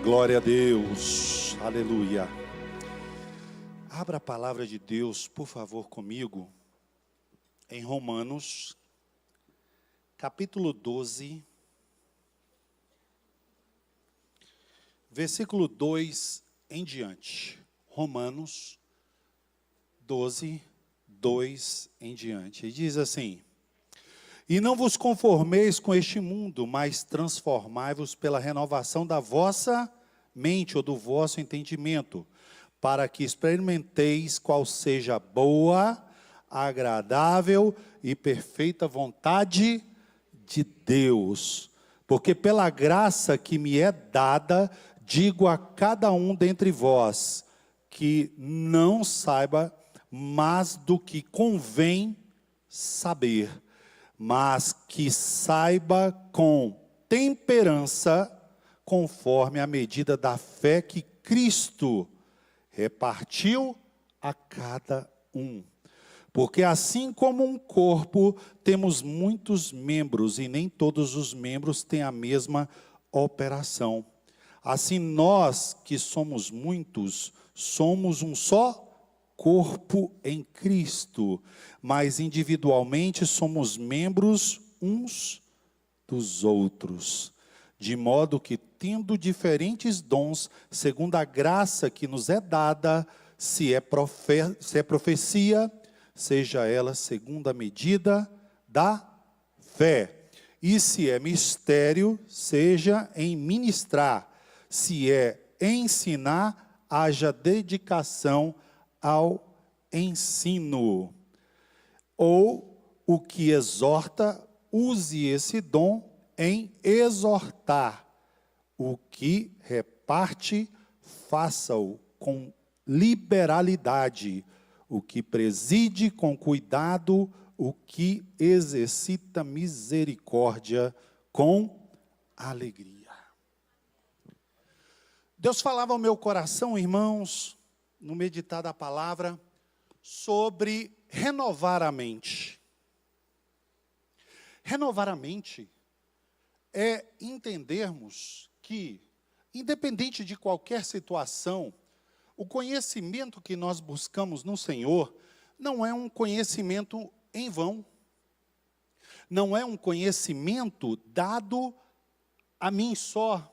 Glória a Deus, aleluia. Abra a palavra de Deus, por favor, comigo, em Romanos, capítulo 12, versículo 2 em diante. Romanos 12, 2 em diante. E diz assim: E não vos conformeis com este mundo, mas transformai-vos pela renovação da vossa mente ou do vosso entendimento, para que experimenteis qual seja a boa, agradável e perfeita vontade de Deus. Porque pela graça que me é dada, digo a cada um dentre vós, que não saiba mais do que convém saber, mas que saiba com temperança, conforme a medida da fé que Cristo repartiu a cada um. Porque assim como um corpo, temos muitos membros, e nem todos os membros têm a mesma operação. Assim nós, que somos muitos, somos um só corpo em Cristo, mas individualmente somos membros uns dos outros, de modo que, tendo diferentes dons, segundo a graça que nos é dada, se é profecia, seja ela segundo a medida da fé, e se é mistério, seja em ministrar, se é ensinar, haja dedicação ao ensino. Ou o que exorta, use esse dom em exortar. O que reparte, faça-o com liberalidade. O que preside com cuidado, o que exercita misericórdia com alegria. Deus falava ao meu coração, irmãos, no meditar da palavra, sobre renovar a mente. Renovar a mente é entendermos que, independente de qualquer situação, o conhecimento que nós buscamos no Senhor não é um conhecimento em vão. Não é um conhecimento dado a mim só,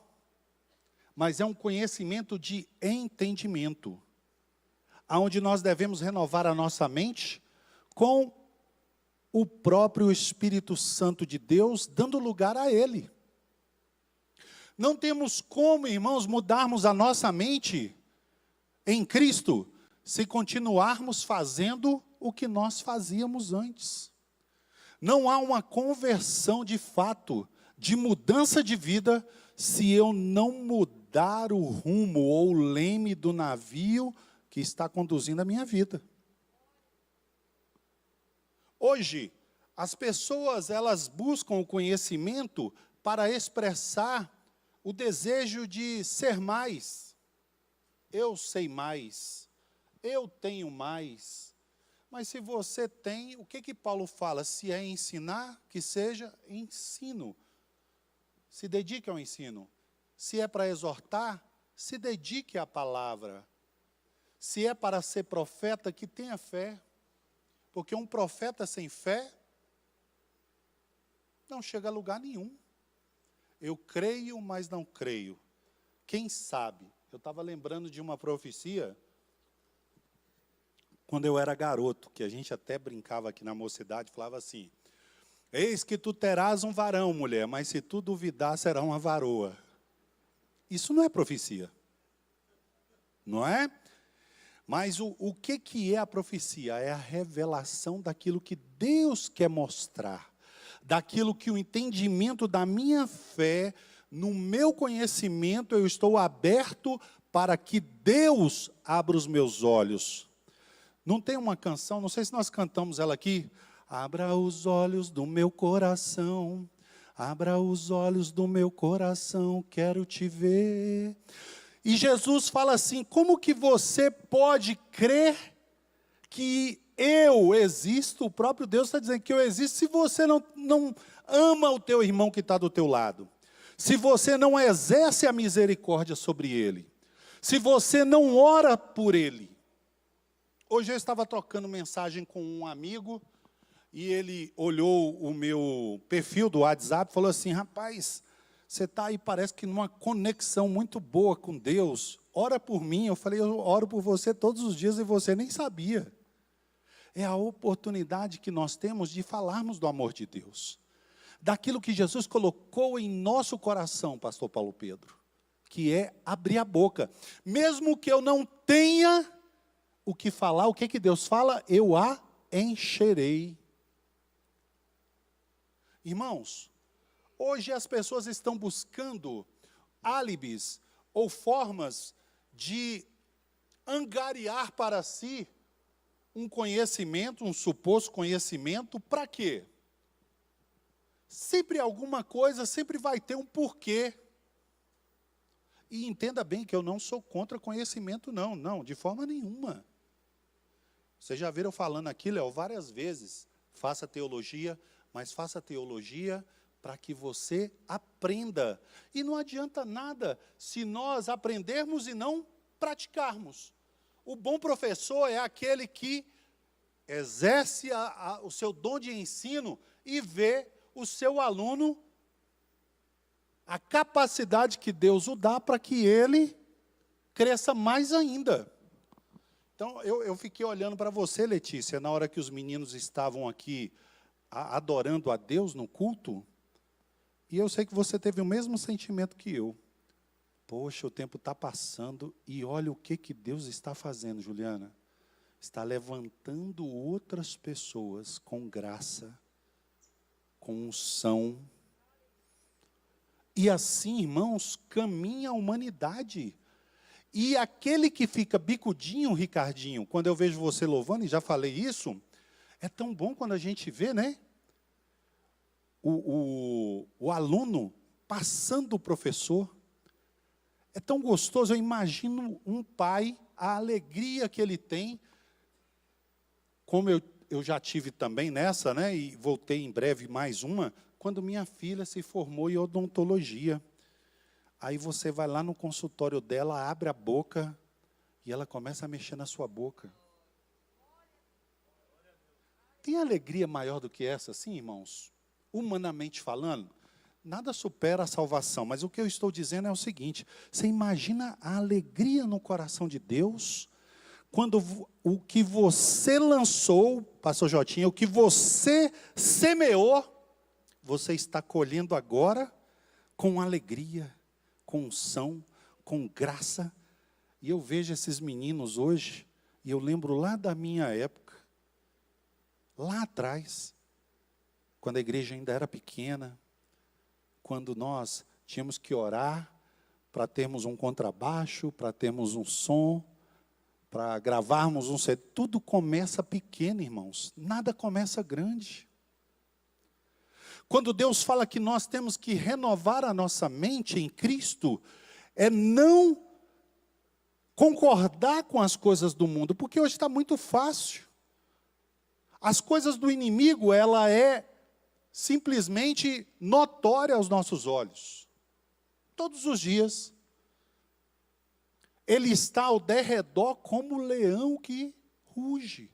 mas é um conhecimento de entendimento, aonde nós devemos renovar a nossa mente com o próprio Espírito Santo de Deus, dando lugar a Ele. Não temos como, irmãos, mudarmos a nossa mente em Cristo, se continuarmos fazendo o que nós fazíamos antes. Não há uma conversão de fato, de mudança de vida, se eu não mudar o rumo ou o leme do navio que está conduzindo a minha vida. Hoje, as pessoas, elas buscam o conhecimento para expressar o desejo de ser mais. Eu sei mais, eu tenho mais. Mas se você tem, o que Paulo fala? Se é ensinar, que seja ensino. Se dedique ao ensino. Se é para exortar, se dedique à palavra. Se é para ser profeta, que tenha fé. Porque um profeta sem fé não chega a lugar nenhum. Eu creio, mas não creio. Quem sabe? Eu estava lembrando de uma profecia, quando eu era garoto, que a gente até brincava aqui na mocidade, falava assim: eis que tu terás um varão, mulher, mas se tu duvidar, será uma varoa. Isso não é profecia. Não é? Mas o que é a profecia? É a revelação daquilo que Deus quer mostrar. Daquilo que o entendimento da minha fé, no meu conhecimento, eu estou aberto para que Deus abra os meus olhos. Não tem uma canção, não sei se nós cantamos ela aqui. Abra os olhos do meu coração, abra os olhos do meu coração, quero te ver. E Jesus fala assim: como que você pode crer que eu existo? O próprio Deus está dizendo que eu existo, se você não ama o teu irmão que está do teu lado. se você não exerce a misericórdia sobre ele, se você não ora por ele. Hoje eu estava trocando mensagem com um amigo, e ele olhou o meu perfil do WhatsApp e falou assim: rapaz, você está aí, parece que numa conexão muito boa com Deus, ora por mim. Eu falei: eu oro por você todos os dias e você nem sabia. É a oportunidade que nós temos de falarmos do amor de Deus, daquilo que Jesus colocou em nosso coração, pastor Paulo Pedro, que é abrir a boca. Mesmo que eu não tenha o que falar, o que Deus fala? Eu a encherei. Irmãos, hoje as pessoas estão buscando álibis ou formas de angariar para si um conhecimento, um suposto conhecimento, para quê? Sempre alguma coisa, sempre vai ter um porquê. E entenda bem que eu não sou contra conhecimento, não, de forma nenhuma. Vocês já viram falando aqui, Léo, várias vezes, faça teologia, mas faça teologia para que você aprenda. E não adianta nada se nós aprendermos e não praticarmos. O bom professor é aquele que exerce o seu dom de ensino e vê o seu aluno, a capacidade que Deus o dá para que ele cresça mais ainda. Então, eu fiquei olhando para você, Letícia, na hora que os meninos estavam aqui adorando a Deus no culto, e eu sei que você teve o mesmo sentimento que eu. Poxa, o tempo está passando, e olha o que Deus está fazendo, Juliana. Está levantando outras pessoas com graça, com unção. E assim, irmãos, caminha a humanidade. E aquele que fica bicudinho, Ricardinho, quando eu vejo você louvando, e já falei isso, é tão bom quando a gente vê, né? O aluno passando o professor. É tão gostoso, eu imagino um pai, a alegria que ele tem, como eu já tive também nessa, né? E voltei em breve mais uma, quando minha filha se formou em odontologia. Aí você vai lá no consultório dela, abre a boca, e ela começa a mexer na sua boca. Tem alegria maior do que essa, sim, irmãos? Humanamente falando, nada supera a salvação. Mas o que eu estou dizendo é o seguinte: você imagina a alegria no coração de Deus, quando o que você lançou, pastor Jotinha, o que você semeou, você está colhendo agora com alegria, com unção, com graça. E eu vejo esses meninos hoje, e eu lembro lá da minha época, lá atrás, quando a igreja ainda era pequena, quando nós tínhamos que orar para termos um contrabaixo, para termos um som, para gravarmos um CD. Tudo começa pequeno, irmãos. Nada começa grande. Quando Deus fala que nós temos que renovar a nossa mente em Cristo, é não concordar com as coisas do mundo, porque hoje está muito fácil. As coisas do inimigo, ela é simplesmente notória aos nossos olhos. Todos os dias. Ele está ao derredor como o leão que ruge,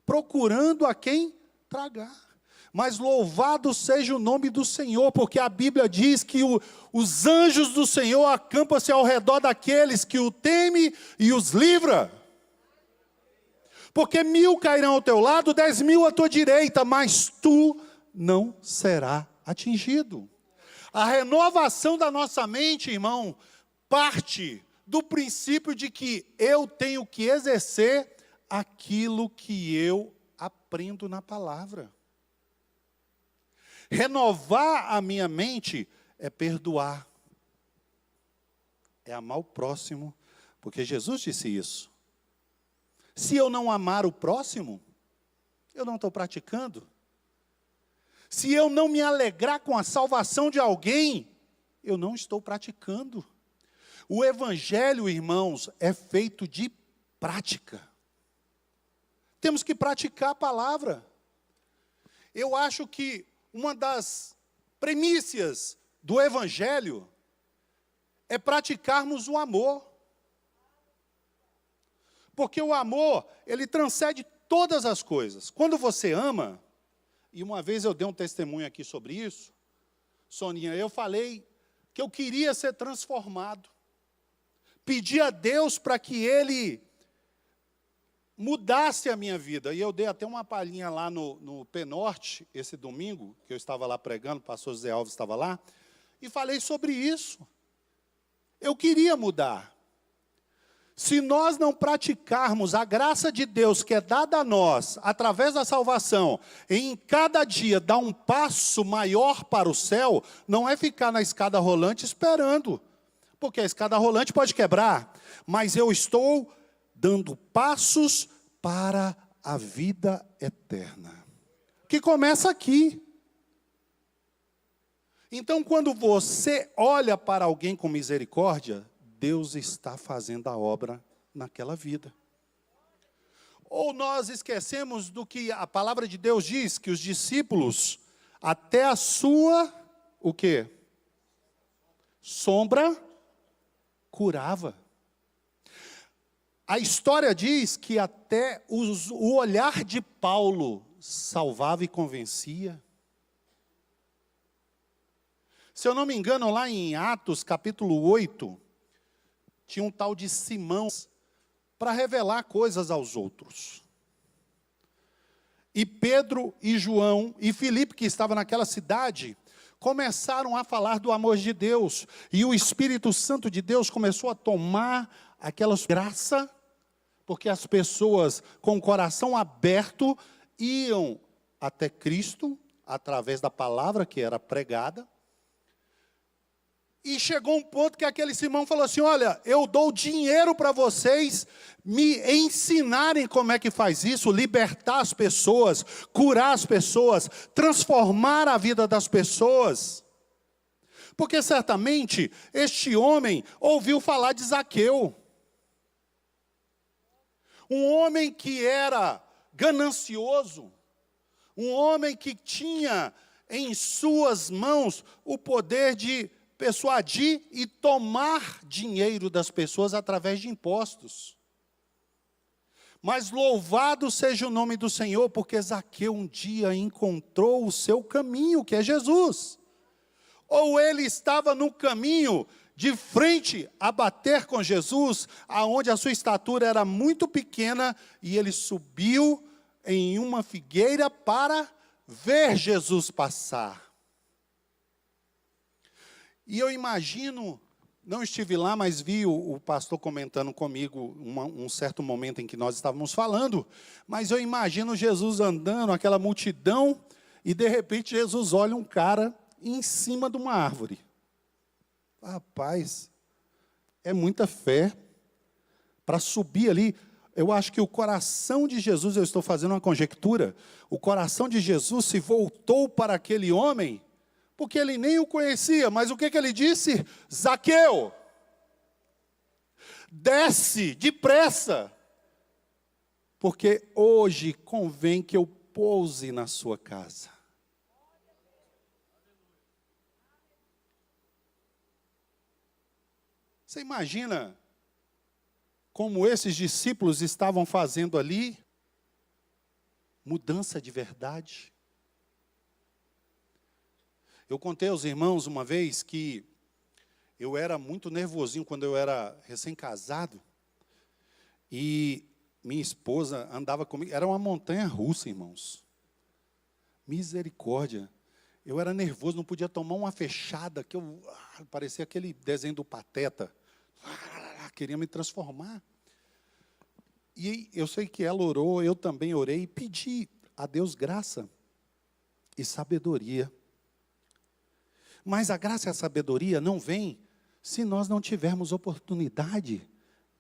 procurando a quem tragar. Mas louvado seja o nome do Senhor, porque a Bíblia diz que os anjos do Senhor acampam-se ao redor daqueles que o temem e os livra. Porque 1000 cairão ao teu lado, 10.000 à tua direita, mas tu não será atingido. A renovação da nossa mente, irmão, parte do princípio de que eu tenho que exercer aquilo que eu aprendo na palavra. Renovar a minha mente é perdoar, é amar o próximo, porque Jesus disse isso. Se eu não amar o próximo, eu não estou praticando. Se eu não me alegrar com a salvação de alguém, eu não estou praticando. O evangelho, irmãos, é feito de prática. Temos que praticar a palavra. Eu acho que uma das premissas do Evangelho é praticarmos o amor. Porque o amor, ele transcende todas as coisas. Quando você ama, e uma vez eu dei um testemunho aqui sobre isso, Soninha, eu falei que eu queria ser transformado. Pedi a Deus para que Ele mudasse a minha vida. E eu dei até uma palhinha lá no Penorte, esse domingo, que eu estava lá pregando, o pastor José Alves estava lá, e falei sobre isso. Eu queria mudar. Se nós não praticarmos a graça de Deus que é dada a nós, através da salvação, em cada dia dar um passo maior para o céu, não é ficar na escada rolante esperando, porque a escada rolante pode quebrar, mas eu estou dando passos para a vida eterna, que começa aqui. Então, quando você olha para alguém com misericórdia, Deus está fazendo a obra naquela vida. Ou nós esquecemos do que a palavra de Deus diz, que os discípulos, até a sua, o quê? Sombra, curava. A história diz que até o olhar de Paulo salvava e convencia. Se eu não me engano, lá em Atos, capítulo 8, tinha um tal de Simão para revelar coisas aos outros. E Pedro e João e Filipe, que estava naquela cidade, começaram a falar do amor de Deus. E o Espírito Santo de Deus começou a tomar aquela graça, porque as pessoas com o coração aberto iam até Cristo, através da palavra que era pregada. E chegou um ponto que aquele Simão falou assim, olha, eu dou dinheiro para vocês me ensinarem como é que faz isso, libertar as pessoas, curar as pessoas, transformar a vida das pessoas. Porque certamente este homem ouviu falar de Zaqueu. Um homem que era ganancioso, um homem que tinha em suas mãos o poder de persuadir e tomar dinheiro das pessoas através de impostos. Mas louvado seja o nome do Senhor, porque Zaqueu um dia encontrou o seu caminho, que é Jesus. Ou ele estava no caminho de frente a bater com Jesus, aonde a sua estatura era muito pequena, e ele subiu em uma figueira para ver Jesus passar. E eu imagino, não estive lá, mas vi o pastor comentando comigo um certo momento em que nós estávamos falando, mas eu imagino Jesus andando, aquela multidão, e de repente Jesus olha um cara em cima de uma árvore. Rapaz, é muita fé para subir ali. Eu acho que o coração de Jesus, eu estou fazendo uma conjectura, o coração de Jesus se voltou para aquele homem, porque ele nem o conhecia, mas o que ele disse? Zaqueu, desce depressa, porque hoje convém que eu pouse na sua casa. Você imagina como esses discípulos estavam fazendo ali? Mudança de verdade. Eu contei aos irmãos uma vez que eu era muito nervosinho quando eu era recém-casado. E minha esposa andava comigo. Era uma montanha-russa, irmãos. Misericórdia. Eu era nervoso, não podia tomar uma fechada, que eu parecia aquele desenho do Pateta. Queria me transformar. E eu sei que ela orou, eu também orei, e pedi a Deus graça e sabedoria. Mas a graça e a sabedoria não vem se nós não tivermos oportunidade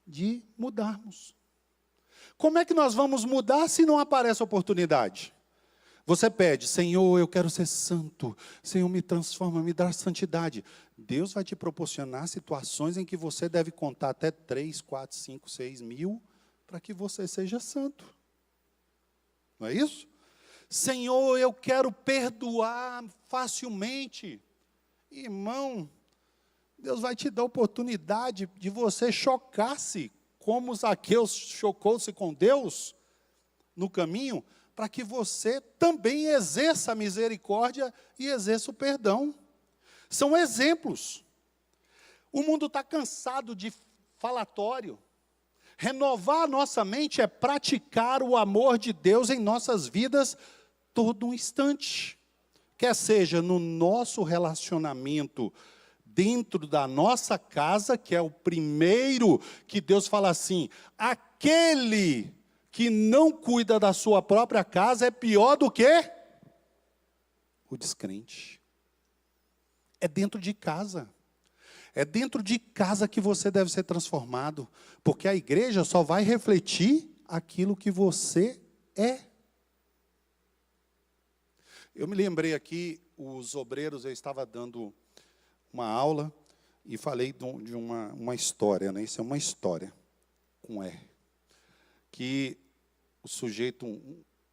de mudarmos. Como é que nós vamos mudar se não aparece oportunidade? Você pede, Senhor, eu quero ser santo. Senhor, me transforma, me dá santidade. Deus vai te proporcionar situações em que você deve contar até 3, 4, 5, 6 mil para que você seja santo. Não é isso? Senhor, eu quero perdoar facilmente. Irmão, Deus vai te dar a oportunidade de você chocar-se, como Zaqueu chocou-se com Deus no caminho, para que você também exerça a misericórdia e exerça o perdão. São exemplos. O mundo está cansado de falatório. Renovar a nossa mente é praticar o amor de Deus em nossas vidas todo um instante. Quer seja no nosso relacionamento dentro da nossa casa, que é o primeiro que Deus fala assim, aquele que não cuida da sua própria casa é pior do que o descrente. É dentro de casa. É dentro de casa que você deve ser transformado, porque a igreja só vai refletir aquilo que você é. Eu me lembrei aqui, os obreiros, eu estava dando uma aula e falei de uma história, né? Isso é uma história, com R. Que o sujeito,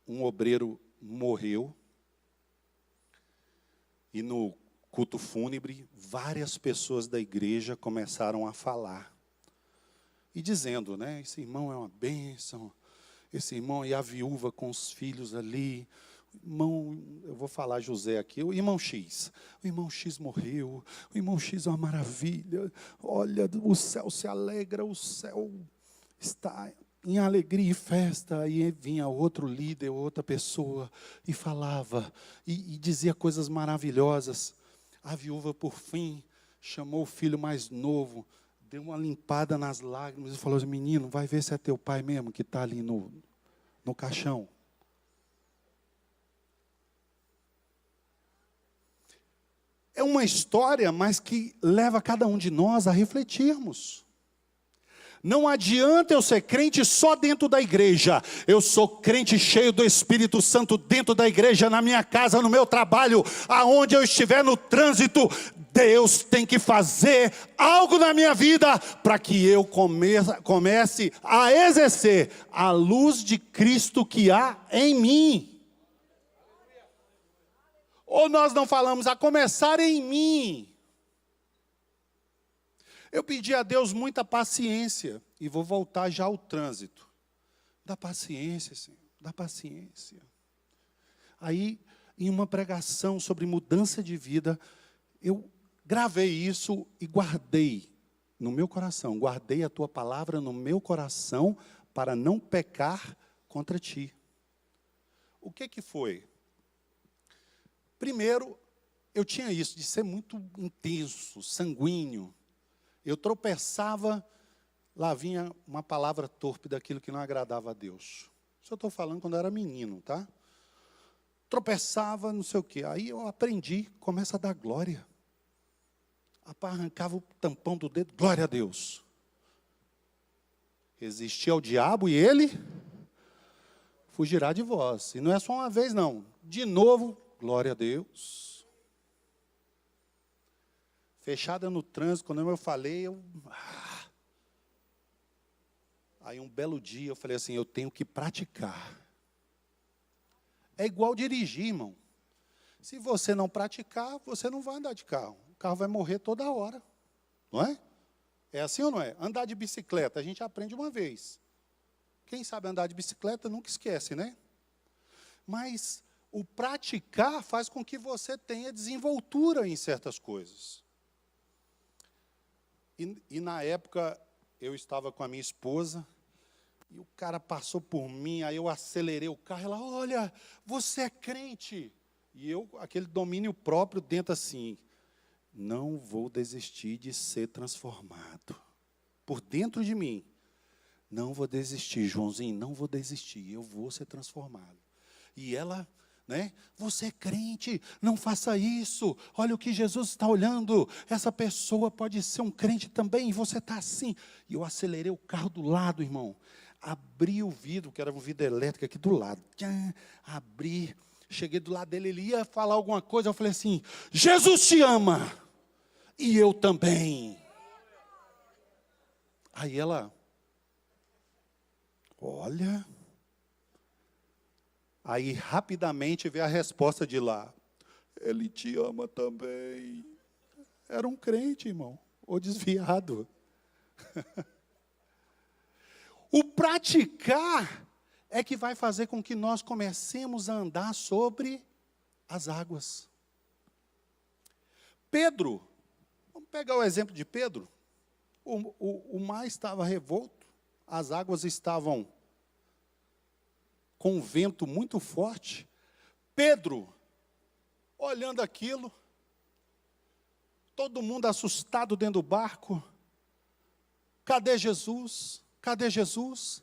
um obreiro morreu, e no culto fúnebre, várias pessoas da igreja começaram a falar. E dizendo, né, esse irmão é uma bênção, esse irmão e a viúva com os filhos ali, irmão, eu vou falar José aqui, o irmão X morreu, o irmão X é uma maravilha, olha, o céu se alegra, o céu está em alegria e festa. Aí vinha outro líder, outra pessoa, e falava, e dizia coisas maravilhosas. A viúva, por fim, chamou o filho mais novo, deu uma limpada nas lágrimas e falou assim, menino, vai ver se é teu pai mesmo que está ali no caixão. É uma história, mas que leva cada um de nós a refletirmos. Não adianta eu ser crente só dentro da igreja. Eu sou crente cheio do Espírito Santo dentro da igreja, na minha casa, no meu trabalho, aonde eu estiver no trânsito. Deus tem que fazer algo na minha vida para que eu comece a exercer a luz de Cristo que há em mim. Ou nós não falamos a começar em mim. Eu pedi a Deus muita paciência, e vou voltar já ao trânsito. Dá paciência, Senhor, dá paciência. Aí, em uma pregação sobre mudança de vida, eu gravei isso e guardei no meu coração. Guardei a tua palavra no meu coração para não pecar contra ti. O que foi? Primeiro, eu tinha isso de ser muito intenso, sanguíneo. Eu tropeçava, lá vinha uma palavra torpe daquilo que não agradava a Deus. Isso eu estou falando quando eu era menino, tá? Tropeçava, não sei o quê. Aí eu aprendi, começa a dar glória. Arrancava o tampão do dedo, glória a Deus. Resistia ao diabo e ele fugirá de vós. E não é só uma vez, não. De novo, glória a Deus. Fechada no trânsito, quando eu falei, Aí um belo dia eu falei assim, eu tenho que praticar. É igual dirigir, irmão. Se você não praticar, você não vai andar de carro. O carro vai morrer toda hora. Não é? É assim ou não é? Andar de bicicleta, a gente aprende uma vez. Quem sabe andar de bicicleta nunca esquece, né? Mas o praticar faz com que você tenha desenvoltura em certas coisas. E na época, eu estava com a minha esposa, e o cara passou por mim, aí eu acelerei o carro, ela, olha, você é crente. E eu, aquele domínio próprio dentro assim, não vou desistir de ser transformado. Por dentro de mim, não vou desistir, Joãozinho, não vou desistir, eu vou ser transformado. E ela, né, você é crente, não faça isso, olha o que Jesus está olhando, essa pessoa pode ser um crente também, e você está assim. E eu acelerei o carro do lado, irmão, abri o vidro, que era um vidro elétrico aqui do lado, abri, cheguei do lado dele, ele ia falar alguma coisa, eu falei assim, Jesus te ama, e eu também. Aí ela, olha... Aí, rapidamente, veio a resposta de lá. Ele te ama também. Era um crente, irmão, ou desviado. O praticar é que vai fazer com que nós comecemos a andar sobre as águas. Pedro, vamos pegar o exemplo de Pedro. O mar estava revolto, as águas estavam com um vento muito forte. Pedro, olhando aquilo, todo mundo assustado dentro do barco. Cadê Jesus? Cadê Jesus?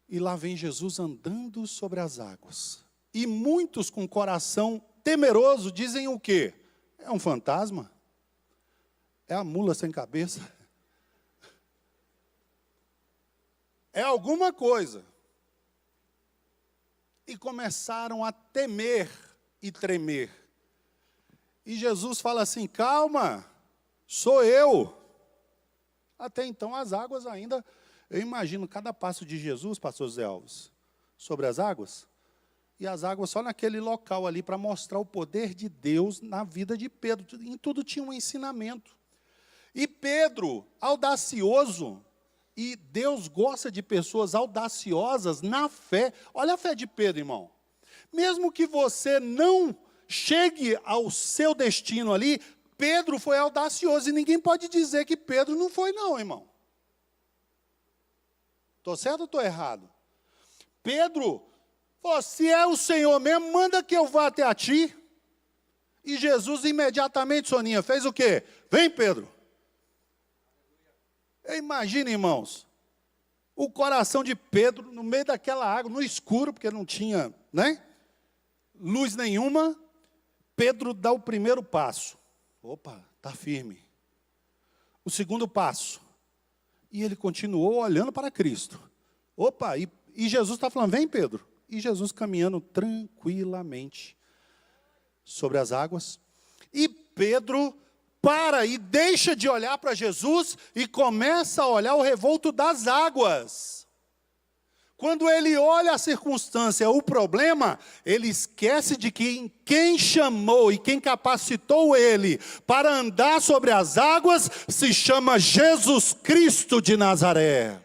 E lá vem Jesus andando sobre as águas. E muitos com coração temeroso dizem o quê? É um fantasma? É a mula sem cabeça? É alguma coisa. E começaram a temer e tremer. E Jesus fala assim, calma, sou eu. Até então as águas ainda, eu imagino cada passo de Jesus, pastor Zé Alves, sobre as águas, e as águas só naquele local ali para mostrar o poder de Deus na vida de Pedro. Em tudo tinha um ensinamento. E Pedro, audacioso, e Deus gosta de pessoas audaciosas na fé. Olha a fé de Pedro, irmão. Mesmo que você não chegue ao seu destino ali, Pedro foi audacioso, e ninguém pode dizer que Pedro não foi não, irmão. Estou certo ou estou errado? Pedro, se é o Senhor mesmo, manda que eu vá até a ti. E Jesus imediatamente, Soninha, fez o quê? Vem, Pedro. Imagina, irmãos, o coração de Pedro no meio daquela água, no escuro, porque não tinha, luz nenhuma. Pedro dá o primeiro passo. Opa, está firme. O segundo passo. E ele continuou olhando para Cristo. Opa, e Jesus está falando, vem, Pedro. E Jesus caminhando tranquilamente sobre as águas. E Pedro para e deixa de olhar para Jesus e começa a olhar o revolto das águas. Quando ele olha a circunstância, o problema, ele esquece de que quem chamou e quem capacitou ele para andar sobre as águas se chama Jesus Cristo de Nazaré.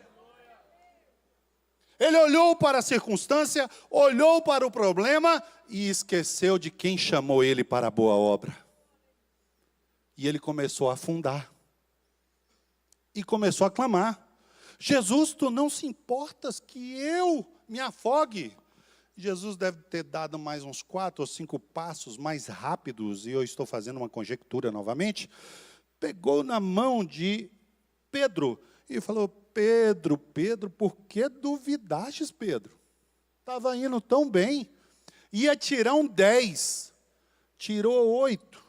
Ele olhou para a circunstância, olhou para o problema e esqueceu de quem chamou ele para a boa obra. E ele começou a afundar. E começou a clamar. Jesus, tu não se importas que eu me afogue? Jesus deve ter dado mais uns 4 ou 5 passos mais rápidos, e eu estou fazendo uma conjectura novamente. Pegou na mão de Pedro e falou, Pedro, por que duvidastes, Pedro? Estava indo tão bem. Ia tirar um 10, tirou 8,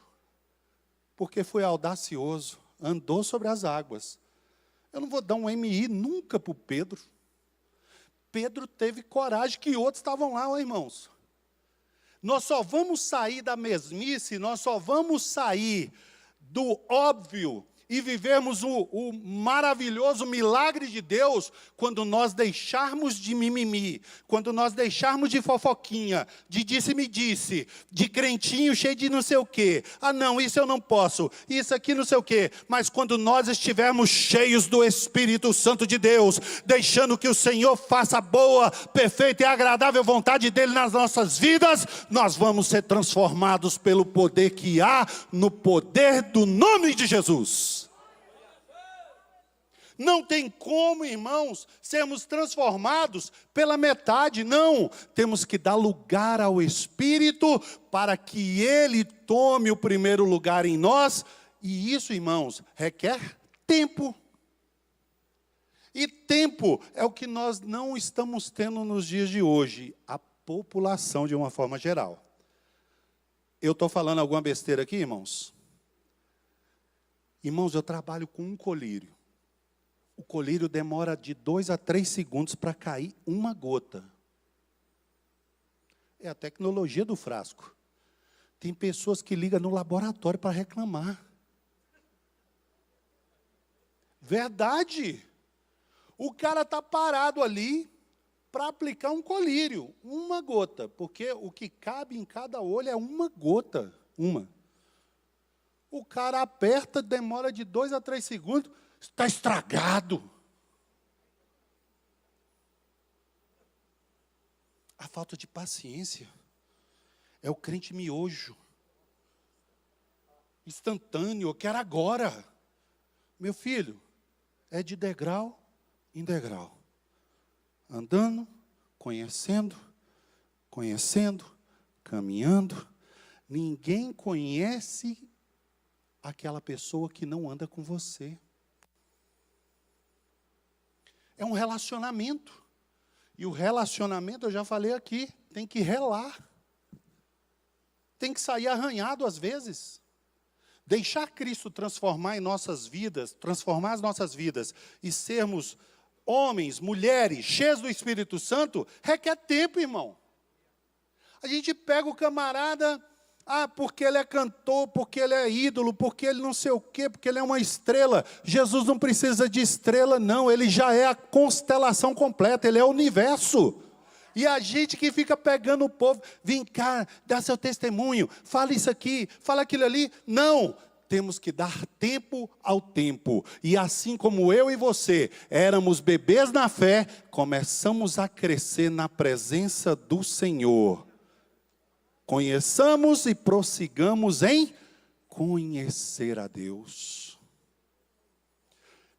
porque foi audacioso, andou sobre as águas. Eu não vou dar um MI nunca para o Pedro. Pedro teve coragem que outros estavam lá, irmãos. Nós só vamos sair da mesmice, nós só vamos sair do óbvio e vivermos o maravilhoso milagre de Deus quando nós deixarmos de mimimi, quando nós deixarmos de fofoquinha, de disse-me-disse, de crentinho cheio de não sei o quê. Ah, não, isso eu não posso, isso aqui não sei o quê. Mas quando nós estivermos cheios do Espírito Santo de Deus, deixando que o Senhor faça a boa, perfeita e agradável vontade dEle nas nossas vidas, nós vamos ser transformados pelo poder que há no poder do nome de Jesus. Não tem como, irmãos, sermos transformados pela metade, não. Temos que dar lugar ao Espírito para que Ele tome o primeiro lugar em nós. E isso, irmãos, requer tempo. E tempo é o que nós não estamos tendo nos dias de hoje, a população de uma forma geral. Eu estou falando alguma besteira aqui, irmãos? Irmãos, eu trabalho com um colírio. O colírio demora de 2 a 3 segundos para cair uma gota. É a tecnologia do frasco. Tem pessoas que ligam no laboratório para reclamar. Verdade. O cara está parado ali para aplicar um colírio, uma gota. Porque o que cabe em cada olho é uma gota. Uma. O cara aperta, demora de 2 a 3 segundos, está estragado. A falta de paciência é o crente miojo. Instantâneo, eu quero agora. Meu filho, é de degrau em degrau. Andando, conhecendo, caminhando. Ninguém conhece aquela pessoa que não anda com você. É um relacionamento. E o relacionamento, eu já falei aqui, tem que relar. Tem que sair arranhado às vezes. Deixar Cristo transformar as nossas vidas e sermos homens, mulheres, cheios do Espírito Santo, requer tempo, irmão. A gente pega o camarada, porque ele é cantor, porque ele é ídolo, porque ele não sei o quê, porque ele é uma estrela. Jesus não precisa de estrela, não. Ele já é a constelação completa, ele é o universo. E a gente que fica pegando o povo, vem cá, dá seu testemunho, fala isso aqui, fala aquilo ali. Não, temos que dar tempo ao tempo. E assim como eu e você éramos bebês na fé, começamos a crescer na presença do Senhor. Conheçamos e prossigamos em conhecer a Deus.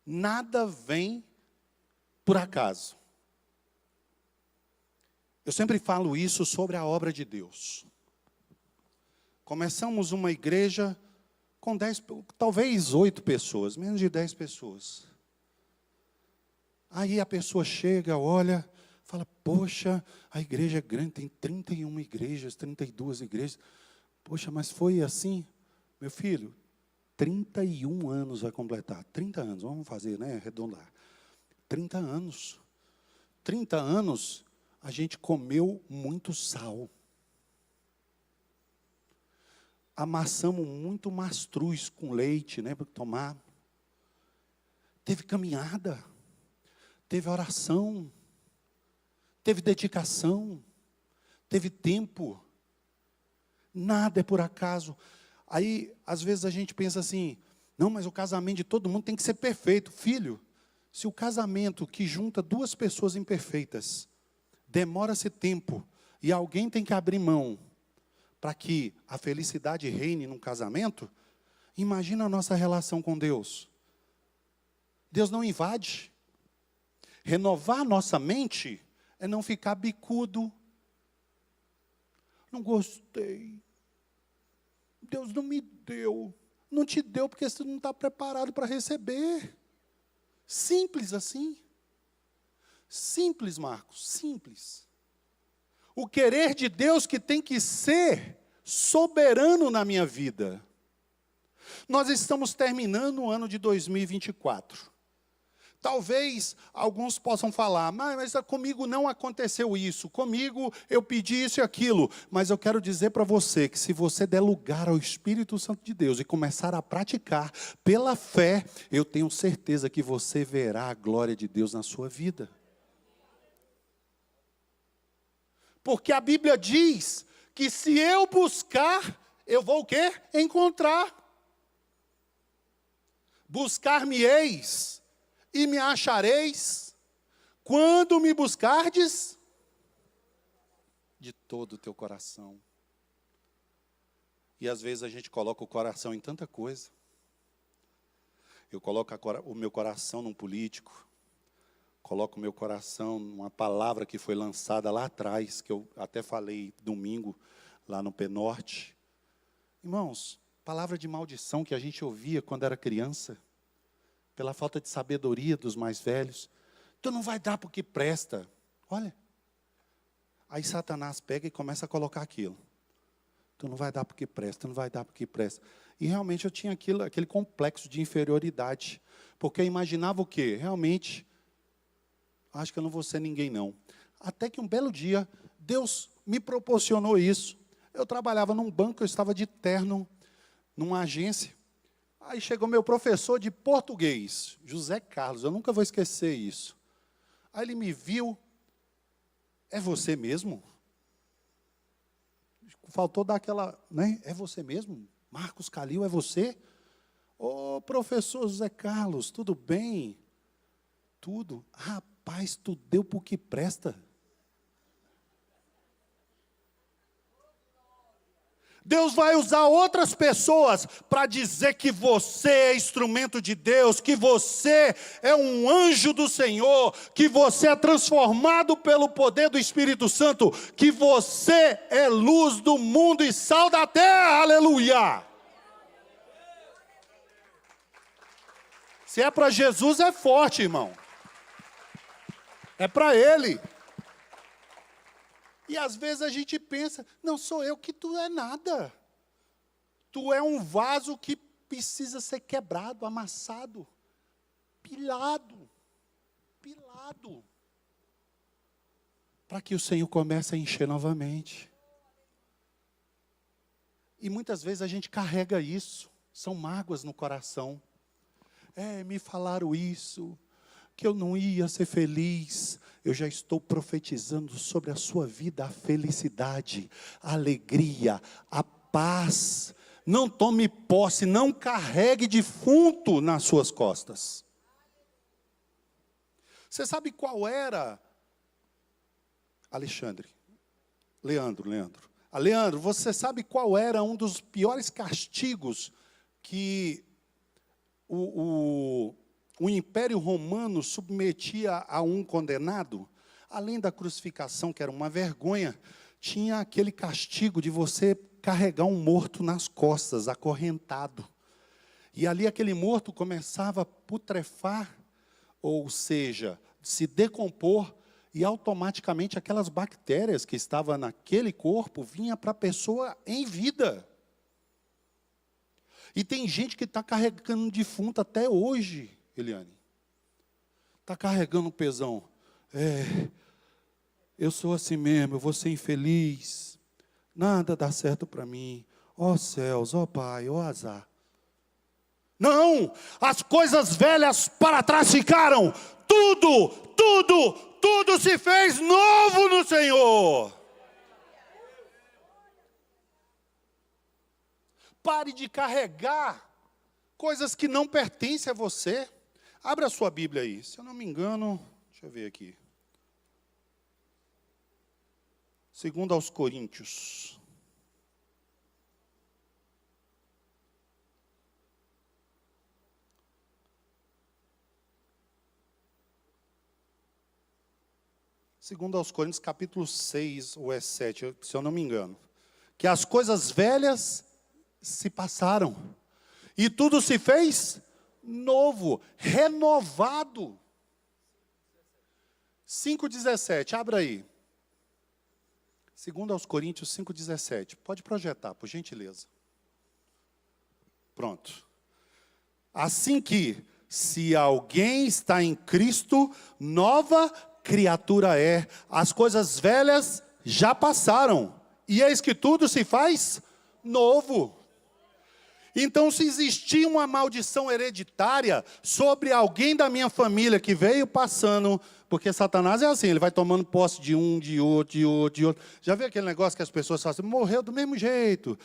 Nada vem por acaso. Eu sempre falo isso sobre a obra de Deus. Começamos uma igreja com 10, talvez 8 pessoas, menos de 10 pessoas. Aí a pessoa chega, olha, fala, poxa, a igreja é grande, tem 31 igrejas, 32 igrejas. Poxa, mas foi assim? Meu filho, 31 anos vai completar. 30 anos, vamos fazer, né, arredondar. 30 anos. 30 anos, a gente comeu muito sal. Amassamos muito mastruz com leite, né, para tomar. Teve caminhada, teve oração, teve dedicação, teve tempo. Nada é por acaso. Aí, às vezes a gente pensa assim, não, mas o casamento de todo mundo tem que ser perfeito. Filho, se o casamento que junta 2 pessoas imperfeitas demora-se tempo e alguém tem que abrir mão para que a felicidade reine num casamento, imagina a nossa relação com Deus. Deus não invade. Renovar nossa mente é não ficar bicudo. Não gostei. Deus não me deu. Não te deu porque você não está preparado para receber. Simples assim. Simples, Marcos, simples. O querer de Deus que tem que ser soberano na minha vida. Nós estamos terminando o ano de 2024. Talvez alguns possam falar, mas comigo não aconteceu isso, comigo eu pedi isso e aquilo. Mas eu quero dizer para você que se você der lugar ao Espírito Santo de Deus e começar a praticar pela fé, eu tenho certeza que você verá a glória de Deus na sua vida. Porque a Bíblia diz que se eu buscar, eu vou o quê? Encontrar. Buscar-me-eis e me achareis, quando me buscardes, de todo o teu coração. E às vezes a gente coloca o coração em tanta coisa. Eu coloco o meu coração num político, coloco o meu coração numa palavra que foi lançada lá atrás, que eu até falei domingo, lá no Penorte. Irmãos, palavra de maldição que a gente ouvia quando era criança, pela falta de sabedoria dos mais velhos. Tu não vai dar porque presta. Olha. Aí Satanás pega e começa a colocar aquilo. Tu não vai dar porque presta, tu não vai dar porque presta. E realmente eu tinha aquele complexo de inferioridade. Porque eu imaginava o quê? Realmente, acho que eu não vou ser ninguém não. Até que um belo dia, Deus me proporcionou isso. Eu trabalhava num banco, eu estava de terno, numa agência. Aí chegou meu professor de português, José Carlos, eu nunca vou esquecer isso. Aí ele me viu, é você mesmo? Faltou dar aquela, né? É você mesmo? Marcos Calil, é você? Ô, professor José Carlos, tudo bem? Tudo. Rapaz, tu deu para o que presta. Deus vai usar outras pessoas para dizer que você é instrumento de Deus, que você é um anjo do Senhor, que você é transformado pelo poder do Espírito Santo, que você é luz do mundo e sal da terra, aleluia! Se é para Jesus, é forte, irmão. É para Ele. E às vezes a gente pensa, não sou eu, que tu é nada. Tu é um vaso que precisa ser quebrado, amassado, pilado, para que o Senhor comece a encher novamente. E muitas vezes a gente carrega isso, são mágoas no coração. Me falaram isso, que eu não ia ser feliz. Eu já estou profetizando sobre a sua vida a felicidade, a alegria, a paz. Não tome posse, não carregue defunto nas suas costas. Você sabe qual era, Leandro, você sabe qual era um dos piores castigos que o Império Romano submetia a um condenado? Além da crucificação, que era uma vergonha, tinha aquele castigo de você carregar um morto nas costas, acorrentado. E ali aquele morto começava a putrefar, ou seja, se decompor, e automaticamente aquelas bactérias que estavam naquele corpo vinham para a pessoa em vida. E tem gente que está carregando defunto até hoje, Eliane. Está carregando um pesão. Eu sou assim mesmo, eu vou ser infeliz. Nada dá certo para mim. Ó céus, ó Pai, ó azar. Não, as coisas velhas para trás ficaram. Tudo se fez novo no Senhor. Pare de carregar coisas que não pertencem a você. Abra a sua Bíblia aí. Se eu não me engano, deixa eu ver aqui. 2 aos Coríntios. Segundo aos Coríntios, capítulo 6, ou 7, se eu não me engano. Que as coisas velhas se passaram. E tudo se fez novo, renovado. 5,17, abra aí. 2 aos Coríntios 5,17. Pode projetar, por gentileza. Pronto. Assim que, se alguém está em Cristo, nova criatura é. As coisas velhas já passaram. E eis que tudo se faz novo. Então, se existia uma maldição hereditária sobre alguém da minha família que veio passando, porque Satanás é assim, ele vai tomando posse de um, de outro. Já viu aquele negócio que as pessoas falam assim, morreu do mesmo jeito,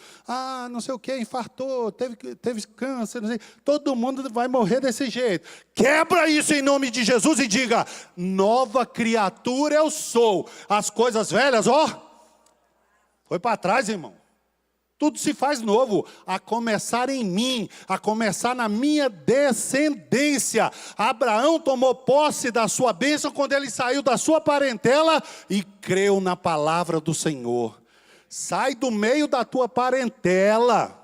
não sei o que, infartou, teve câncer, não sei, todo mundo vai morrer desse jeito. Quebra isso em nome de Jesus e diga, nova criatura eu sou. As coisas velhas, foi para trás, irmão. Tudo se faz novo, a começar em mim, a começar na minha descendência. Abraão tomou posse da sua bênção quando ele saiu da sua parentela e creu na palavra do Senhor. Sai do meio da tua parentela.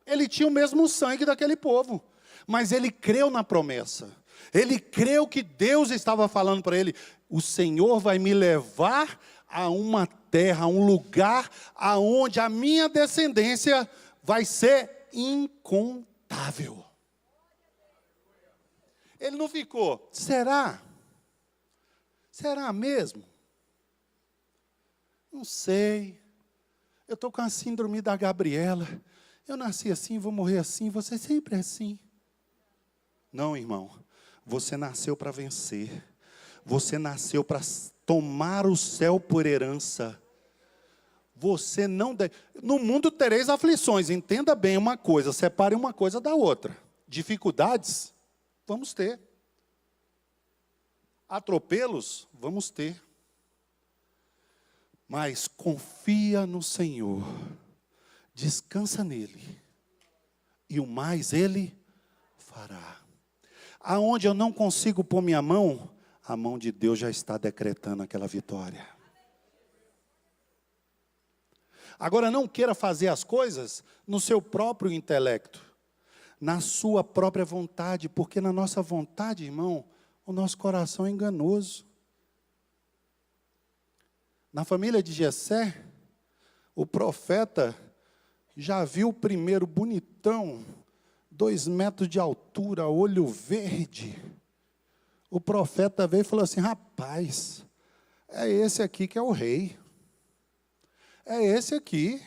Ele tinha o mesmo sangue daquele povo, mas ele creu na promessa. Ele creu que Deus estava falando para ele, o Senhor vai me levar a uma terra, a um lugar aonde a minha descendência vai ser incontável. Ele não ficou, será? Será mesmo? Não sei. Eu estou com a síndrome da Gabriela. Eu nasci assim, vou morrer assim, você sempre é assim. Não, irmão. Você nasceu para vencer. Você nasceu para tomar o céu por herança. Você não deve. No mundo tereis aflições. Entenda bem uma coisa, separe uma coisa da outra. Dificuldades, vamos ter. Atropelos, vamos ter. Mas confia no Senhor. Descansa nele. E o mais Ele fará. Aonde eu não consigo pôr minha mão, a mão de Deus já está decretando aquela vitória. Agora não queira fazer as coisas no seu próprio intelecto, na sua própria vontade, porque na nossa vontade, irmão, o nosso coração é enganoso. Na família de Jessé, o profeta já viu o primeiro bonitão, 2 metros de altura, olho verde. O profeta veio e falou assim: rapaz, é esse aqui que é o rei. É esse aqui,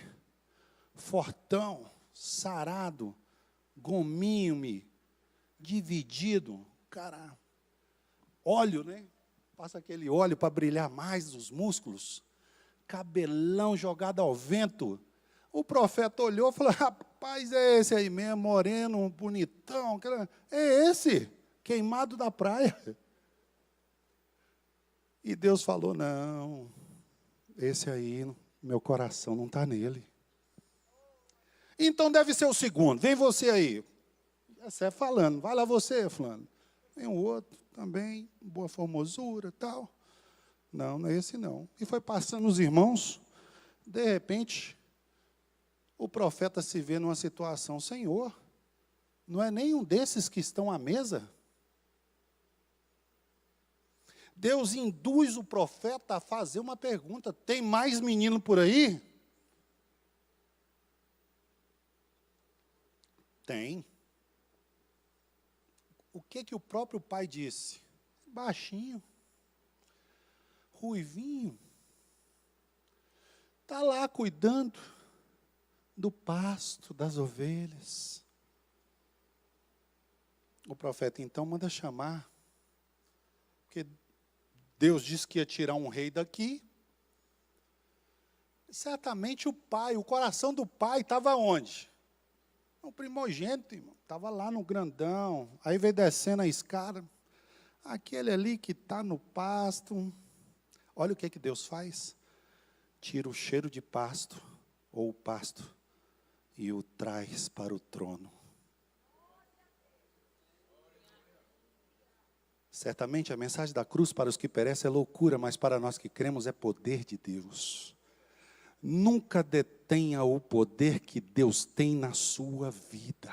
fortão, sarado, gominho, dividido, cara, óleo, né? Passa aquele óleo para brilhar mais os músculos, cabelão jogado ao vento. O profeta olhou e falou: rapaz, é esse aí mesmo, moreno, bonitão, é esse, queimado da praia. E Deus falou: não, esse aí, meu coração não está nele. Então deve ser o segundo, vem você aí. Jessé falando, vai lá você, fulano. Vem o outro também, boa formosura e tal. Não, não é esse não. E foi passando os irmãos, de repente, o profeta se vê numa situação: Senhor, não é nenhum desses que estão à mesa? Deus induz o profeta a fazer uma pergunta: tem mais menino por aí? Tem. O que o próprio pai disse? Baixinho, ruivinho, está lá cuidando do pasto, das ovelhas. O profeta então manda chamar, porque Deus disse que ia tirar um rei daqui. Certamente o pai, o coração do pai estava onde? O primogênito, irmão, estava lá no grandão. Aí veio descendo a escada. Aquele ali que está no pasto. Olha o que Deus faz. Tira o cheiro de pasto, ou o pasto, e o traz para o trono. Certamente a mensagem da cruz para os que perecem é loucura, mas para nós que cremos é poder de Deus. Nunca detenha o poder que Deus tem na sua vida.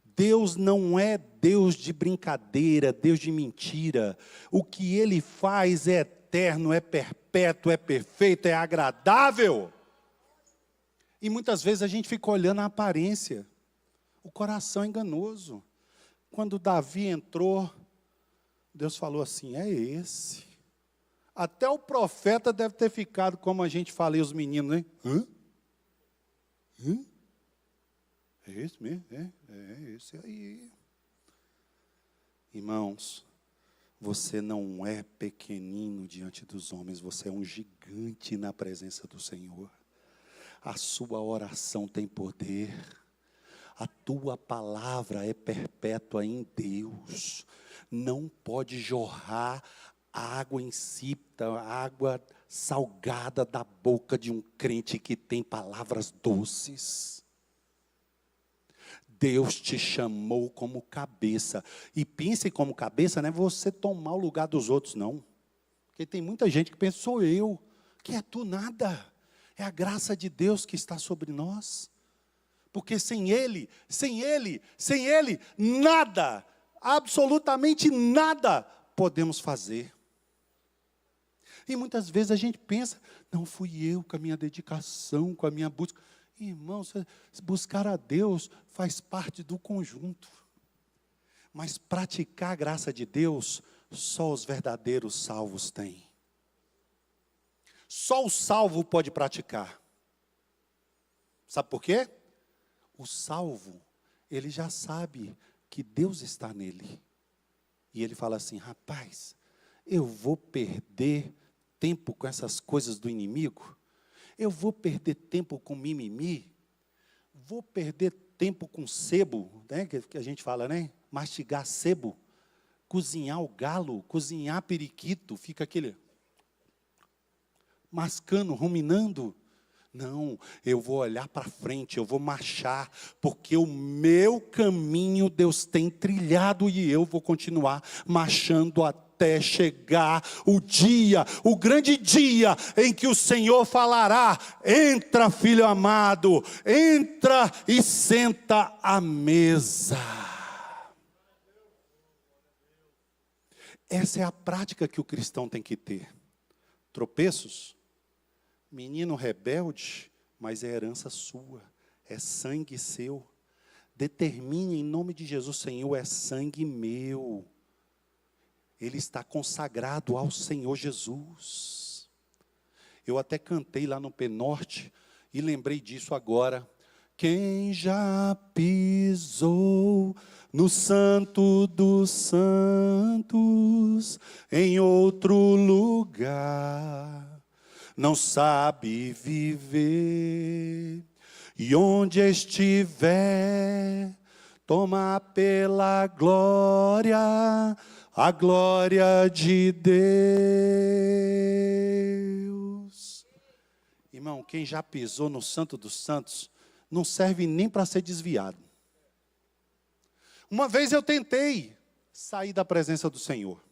Deus não é Deus de brincadeira, Deus de mentira. O que Ele faz é eterno, é perpétuo, é perfeito, é agradável. E muitas vezes a gente fica olhando a aparência. O coração é enganoso. Quando Davi entrou, Deus falou assim: é esse. Até o profeta deve ter ficado, como a gente fala, e os meninos, né? Hã? Hã? É esse mesmo? É esse aí. Irmãos, você não é pequenino diante dos homens, você é um gigante na presença do Senhor. A sua oração tem poder. A tua palavra é perpétua em Deus. Não pode jorrar água insípida, água salgada da boca de um crente que tem palavras doces. Deus te chamou como cabeça. E pense como cabeça, não é você tomar o lugar dos outros, não. Porque tem muita gente que pensa: sou eu. Que é tu nada. É a graça de Deus que está sobre nós. Porque sem Ele, nada, absolutamente nada podemos fazer. E muitas vezes a gente pensa: não fui eu com a minha dedicação, com a minha busca. Irmãos, buscar a Deus faz parte do conjunto. Mas praticar a graça de Deus, só os verdadeiros salvos têm. Só o salvo pode praticar. Sabe por quê? O salvo, ele já sabe que Deus está nele. E ele fala assim: rapaz, eu vou perder tempo com essas coisas do inimigo? Eu vou perder tempo com mimimi? Vou perder tempo com sebo, né, que a gente fala, né? Mastigar sebo, cozinhar o galo, cozinhar periquito, fica aquele mascando, ruminando. Não, eu vou olhar para frente, eu vou marchar, porque o meu caminho Deus tem trilhado e eu vou continuar marchando até chegar o dia, o grande dia em que o Senhor falará: entra, filho amado, entra e senta à mesa. Essa é a prática que o cristão tem que ter. Tropeços? Menino rebelde, mas é herança sua, é sangue seu. Determine em nome de Jesus: Senhor, é sangue meu. Ele está consagrado ao Senhor Jesus. Eu até cantei lá no Penorte e lembrei disso agora. Quem já pisou no Santo dos Santos, em outro lugar, não sabe viver, e onde estiver, toma pela glória, a glória de Deus. Irmão, quem já pisou no Santo dos Santos, não serve nem para ser desviado. Uma vez eu tentei sair da presença do Senhor.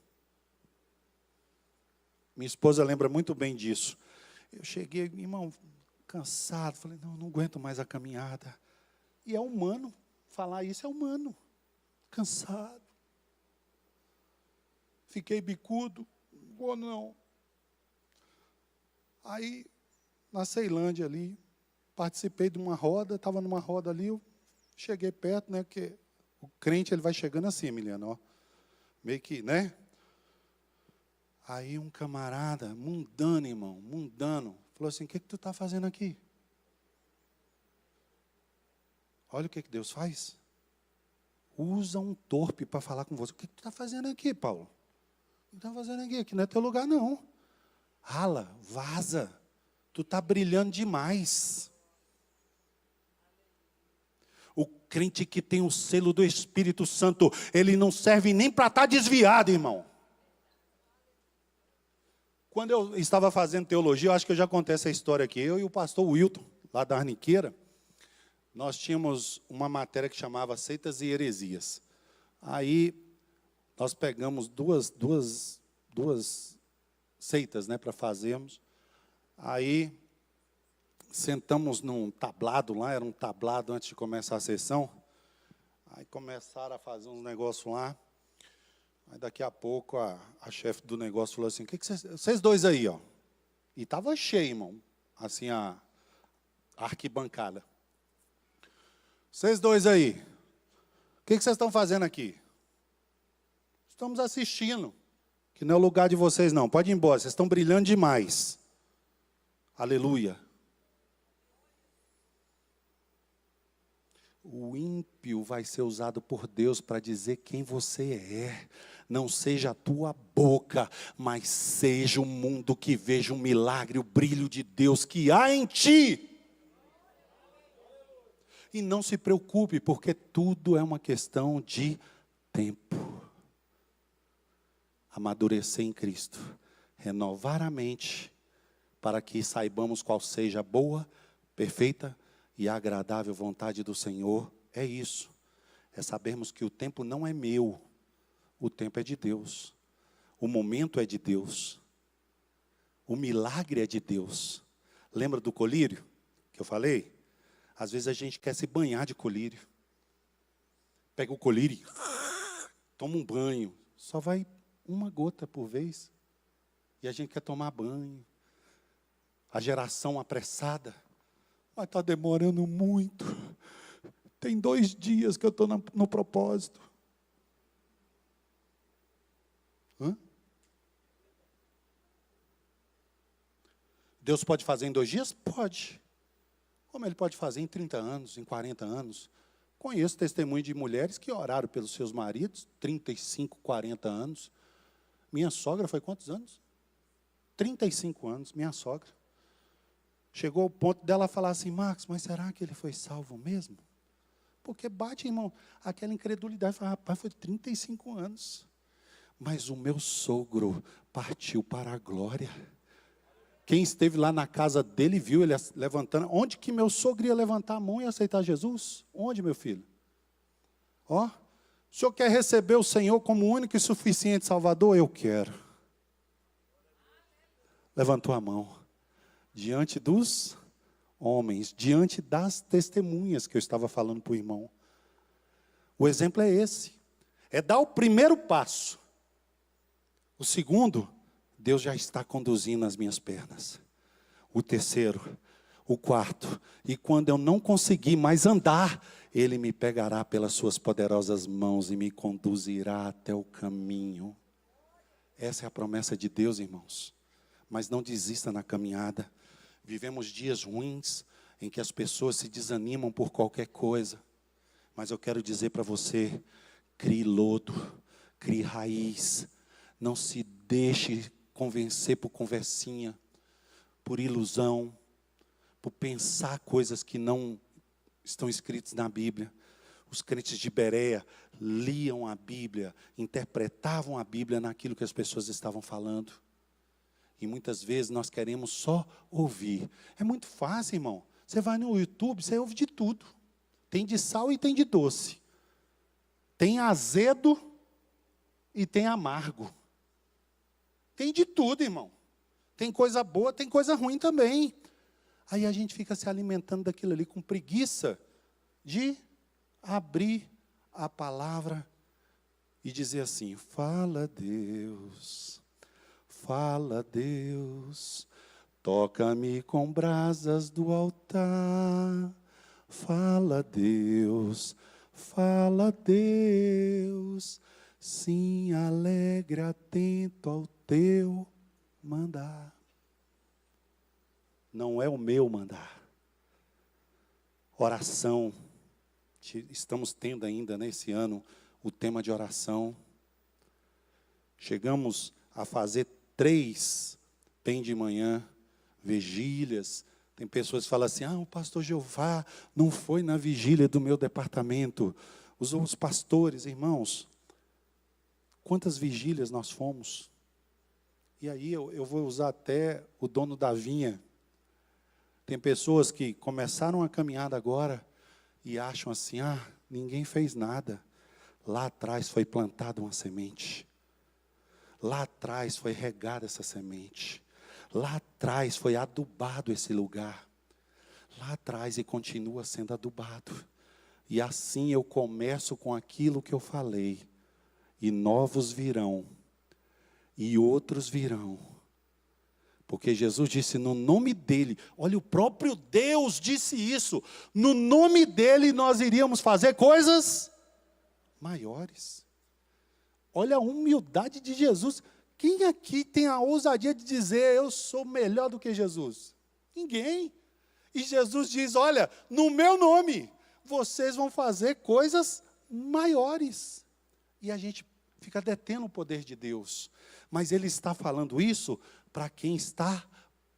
Minha esposa lembra muito bem disso. Eu cheguei, irmão, cansado, falei, não aguento mais a caminhada. E é humano, falar isso é humano, cansado. Fiquei bicudo, não vou não. Aí, na Ceilândia ali, participei de uma roda, estava numa roda ali, eu cheguei perto, né, porque o crente ele vai chegando assim, Emiliano, ó, meio que, né? Aí um camarada, mundano, irmão, mundano, falou assim: o que tu está fazendo aqui? Olha o que Deus faz. Usa um torpe para falar com você. O que tu está fazendo aqui, Paulo? O que tu está fazendo aqui? Aqui não é teu lugar, não. Rala, vaza. Tu está brilhando demais. O crente que tem o selo do Espírito Santo, ele não serve nem para estar desviado, irmão. Quando eu estava fazendo teologia, eu acho que eu já contei essa história aqui. Eu e o pastor Wilton, lá da Arniqueira, nós tínhamos uma matéria que chamava Seitas e Heresias. Aí, nós pegamos duas seitas, né, para fazermos. Aí, sentamos num tablado lá, era um tablado antes de começar a sessão. Aí começaram a fazer uns negócios lá. Aí daqui a pouco a chefe do negócio falou assim: o que vocês dois aí, ó? E estava cheio, irmão, assim a arquibancada. Vocês dois aí, o que vocês estão fazendo aqui? Estamos assistindo, que não é o lugar de vocês não, pode ir embora, vocês estão brilhando demais. Aleluia. O ímpio vai ser usado por Deus para dizer quem você é. Não seja a tua boca, mas seja o mundo que veja um milagre, o brilho de Deus que há em ti. E não se preocupe, porque tudo é uma questão de tempo. Amadurecer em Cristo, renovar a mente, para que saibamos qual seja a boa, perfeita e agradável vontade do Senhor. É isso, é sabermos que o tempo não é meu, o tempo é de Deus, o momento é de Deus, o milagre é de Deus. Lembra do colírio que eu falei? Às vezes a gente quer se banhar de colírio, pega o colírio e toma um banho, só vai uma gota por vez, e a gente quer tomar banho. A geração apressada, mas está demorando muito. Tem 2 dias que eu estou no propósito. Hã? Deus pode fazer em 2 dias? Pode. Como Ele pode fazer em 30 anos, em 40 anos? Conheço testemunho de mulheres que oraram pelos seus maridos, 35, 40 anos. Minha sogra foi quantos anos? 35 anos, minha sogra. Chegou ao ponto dela falar assim: Marcos, mas será que ele foi salvo mesmo? Porque bate, irmão, aquela incredulidade. Fala, rapaz, foi 35 anos. Mas o meu sogro partiu para a glória. Quem esteve lá na casa dele viu ele levantando. Onde que meu sogro ia levantar a mão e aceitar Jesus? Onde, meu filho? Ó, o senhor quer receber o Senhor como único e suficiente Salvador? Eu quero. Levantou a mão. Diante dos homens, diante das testemunhas que eu estava falando para o irmão. O exemplo é esse. É dar o primeiro passo. O segundo, Deus já está conduzindo as minhas pernas. O terceiro, o quarto. E quando eu não conseguir mais andar, Ele me pegará pelas suas poderosas mãos e me conduzirá até o caminho. Essa é a promessa de Deus, irmãos. Mas não desista na caminhada. Vivemos dias ruins em que as pessoas se desanimam por qualquer coisa. Mas eu quero dizer para você, crie lodo, crie raiz. Não se deixe convencer por conversinha, por ilusão, por pensar coisas que não estão escritas na Bíblia. Os crentes de Bereia liam a Bíblia, interpretavam a Bíblia naquilo que as pessoas estavam falando. E muitas vezes nós queremos só ouvir. É muito fácil, irmão. Você vai no YouTube, você ouve de tudo. Tem de sal e tem de doce. Tem azedo e tem amargo. Tem de tudo, irmão. Tem coisa boa, tem coisa ruim também. Aí a gente fica se alimentando daquilo ali com preguiça de abrir a palavra e dizer assim: fala, Deus. Fala, Deus, toca-me com brasas do altar. Fala, Deus, sim, alegre, atento ao teu mandar. Não é o meu mandar. Oração, estamos tendo ainda nesse ano o tema de oração. Chegamos a fazer 3 bem de manhã, vigílias. Tem pessoas que falam assim: o pastor Jeová não foi na vigília do meu departamento. Os pastores, irmãos, quantas vigílias nós fomos? E aí eu vou usar até o dono da vinha. Tem pessoas que começaram a caminhada agora e acham assim: ninguém fez nada. Lá atrás foi plantada uma semente. Lá atrás foi regada essa semente. Lá atrás foi adubado esse lugar. Lá atrás e continua sendo adubado. E assim eu começo com aquilo que eu falei. E novos virão. E outros virão. Porque Jesus disse no nome dele. Olha, o próprio Deus disse isso. No nome dele nós iríamos fazer coisas maiores. Olha a humildade de Jesus. Quem aqui tem a ousadia de dizer: eu sou melhor do que Jesus? Ninguém. E Jesus diz: olha, no meu nome, vocês vão fazer coisas maiores. E a gente fica detendo o poder de Deus. Mas Ele está falando isso para quem está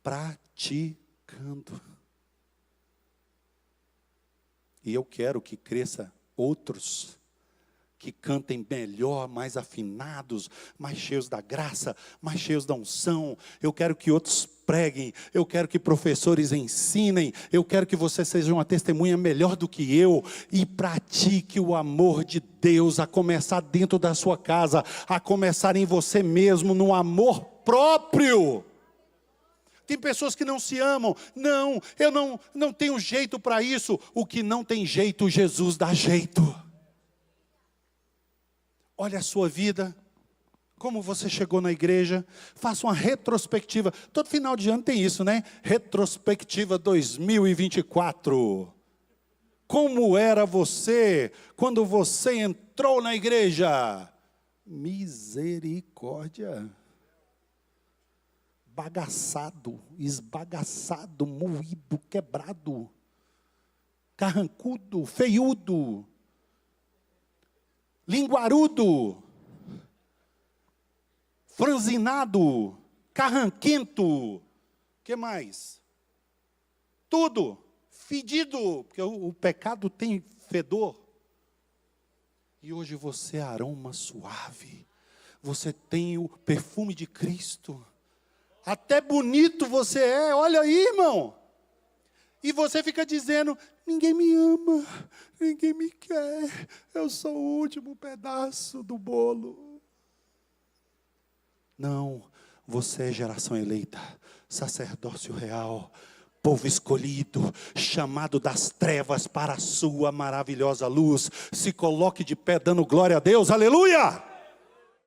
praticando. E eu quero que cresça outros que cantem melhor, mais afinados, mais cheios da graça, mais cheios da unção. Eu quero que outros preguem, eu quero que professores ensinem, eu quero que você seja uma testemunha melhor do que eu, e pratique o amor de Deus, a começar dentro da sua casa, a começar em você mesmo, no amor próprio. Tem pessoas que não se amam. Não, eu não tenho jeito para isso. O que não tem jeito, Jesus dá jeito. Olha a sua vida, como você chegou na igreja, faça uma retrospectiva. Todo final de ano tem isso, né? Retrospectiva 2024. Como era você quando você entrou na igreja? Misericórdia. Bagaçado, esbagaçado, moído, quebrado, carrancudo, feiudo, linguarudo, franzinado, carranquento. O que mais? tudo, fedido, porque o pecado tem fedor. E hoje você é aroma suave, você tem o perfume de Cristo, até bonito você é, olha aí, irmão. E você fica dizendo, ninguém me ama, ninguém me quer, eu sou o último pedaço do bolo. Não, você é geração eleita, sacerdócio real, povo escolhido, chamado das trevas para a sua maravilhosa luz. Se coloque de pé dando glória a Deus, aleluia!